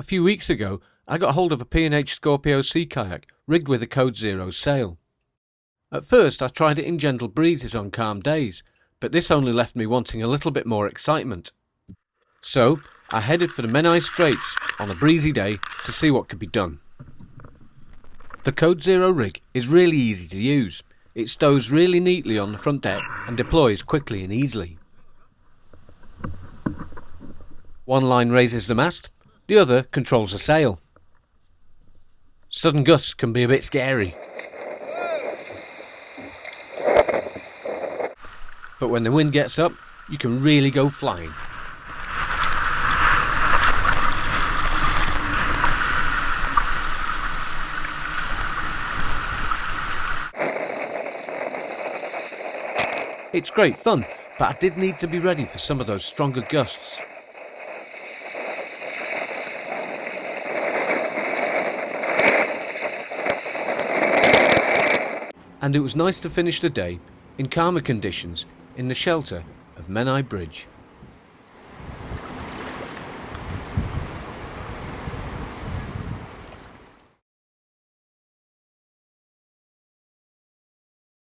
A few weeks ago, I got hold of a P&H Scorpio sea kayak rigged with a Code Zero sail. At first I tried it in gentle breezes on calm days, but this only left me wanting a little bit more excitement. So I headed for the Menai Straits on a breezy day to see what could be done. The Code Zero rig is really easy to use. It stows really neatly on the front deck and deploys quickly and easily. One line raises the mast, the other controls the sail. Sudden gusts can be a bit scary, but when the wind gets up, you can really go flying. It's great fun, but I did need to be ready for some of those stronger gusts. And it was nice to finish the day in calmer conditions in the shelter of Menai Bridge.